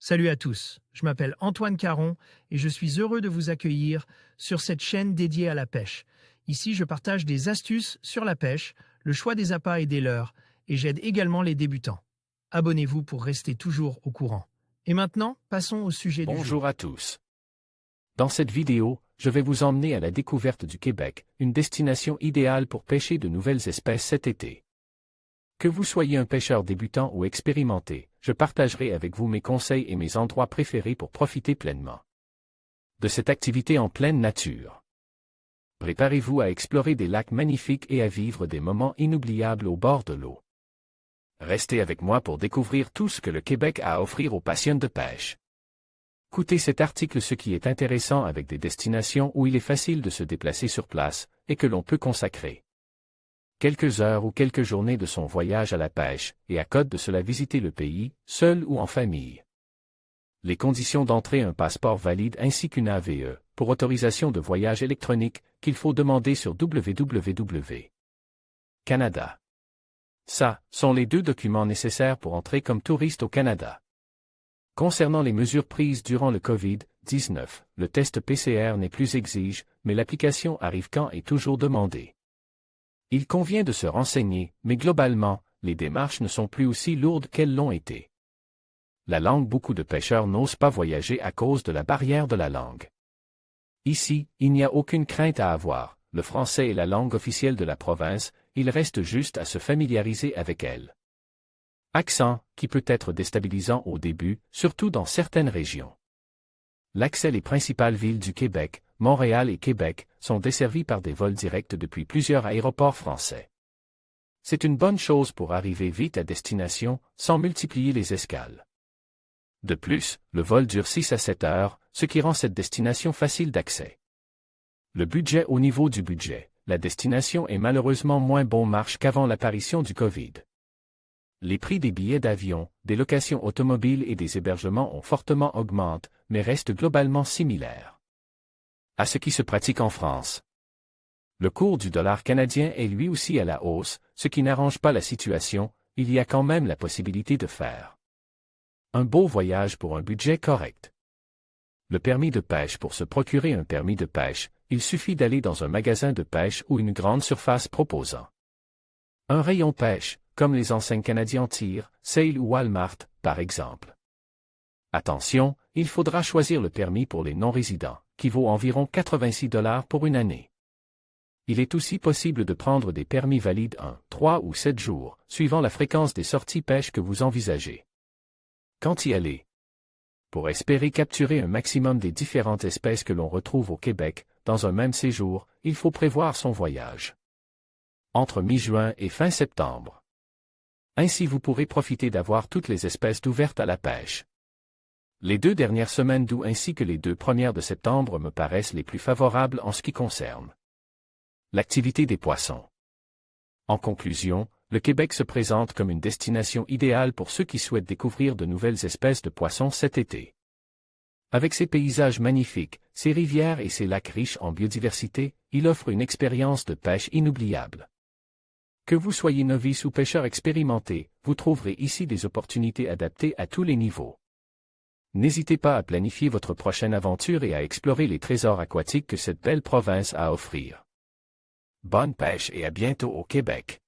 Salut à tous, je m'appelle Antoine Caron et je suis heureux de vous accueillir sur cette chaîne dédiée à la pêche. Ici, je partage des astuces sur la pêche, le choix des appâts et des leurres, et j'aide également les débutants. Abonnez-vous pour rester toujours au courant. Et maintenant, passons au sujet du jour. Bonjour à tous. Dans cette vidéo, je vais vous emmener à la découverte du Québec, une destination idéale pour pêcher de nouvelles espèces cet été. Que vous soyez un pêcheur débutant ou expérimenté, je partagerai avec vous mes conseils et mes endroits préférés pour profiter pleinement de cette activité en pleine nature. Préparez-vous à explorer des lacs magnifiques et à vivre des moments inoubliables au bord de l'eau. Restez avec moi pour découvrir tout ce que le Québec a à offrir aux passionnés de pêche. Écoutez cet article, ce qui est intéressant avec des destinations où il est facile de se déplacer sur place et que l'on peut consacrer quelques heures ou quelques journées de son voyage à la pêche, et à côté de cela visiter le pays, seul ou en famille. Les conditions d'entrée, un passeport valide ainsi qu'une AVE, pour autorisation de voyage électronique, qu'il faut demander sur www.canada. Ça, sont les deux documents nécessaires pour entrer comme touriste au Canada. Concernant les mesures prises durant le COVID-19, le test PCR n'est plus exigé, mais l'application arrive quand est toujours demandée. Il convient de se renseigner, mais globalement, les démarches ne sont plus aussi lourdes qu'elles l'ont été. La langue, beaucoup de pêcheurs n'osent pas voyager à cause de la barrière de la langue. Ici, il n'y a aucune crainte à avoir, le français est la langue officielle de la province, il reste juste à se familiariser avec elle. Accent, qui peut être déstabilisant au début, surtout dans certaines régions. L'accès les principales villes du Québec, Montréal et Québec, sont desservis par des vols directs depuis plusieurs aéroports français. C'est une bonne chose pour arriver vite à destination, sans multiplier les escales. De plus, le vol dure 6 à 7 heures, ce qui rend cette destination facile d'accès. Le budget, au niveau du budget, la destination est malheureusement moins bon marche qu'avant l'apparition du Covid. Les prix des billets d'avion, des locations automobiles et des hébergements ont fortement augmenté, mais restent globalement similaires à ce qui se pratique en France. Le cours du dollar canadien est lui aussi à la hausse, ce qui n'arrange pas la situation, il y a quand même la possibilité de faire un beau voyage pour un budget correct. Le permis de pêche. Pour se procurer un permis de pêche, il suffit d'aller dans un magasin de pêche ou une grande surface proposant un rayon pêche, comme les enseignes Canadian Tire, Sail ou Walmart, par exemple. Attention, il faudra choisir le permis pour les non-résidents, qui vaut environ 86 $ pour une année. Il est aussi possible de prendre des permis valides 1, 3 ou 7 jours, suivant la fréquence des sorties pêche que vous envisagez. Quand y aller? Pour espérer capturer un maximum des différentes espèces que l'on retrouve au Québec, dans un même séjour, il faut prévoir son voyage entre mi-juin et fin septembre. Ainsi vous pourrez profiter d'avoir toutes les espèces ouvertes à la pêche. Les 2 dernières semaines d'août ainsi que les 2 premières de septembre me paraissent les plus favorables en ce qui concerne l'activité des poissons. En conclusion, le Québec se présente comme une destination idéale pour ceux qui souhaitent découvrir de nouvelles espèces de poissons cet été. Avec ses paysages magnifiques, ses rivières et ses lacs riches en biodiversité, il offre une expérience de pêche inoubliable. Que vous soyez novice ou pêcheur expérimenté, vous trouverez ici des opportunités adaptées à tous les niveaux. N'hésitez pas à planifier votre prochaine aventure et à explorer les trésors aquatiques que cette belle province a à offrir. Bonne pêche et à bientôt au Québec.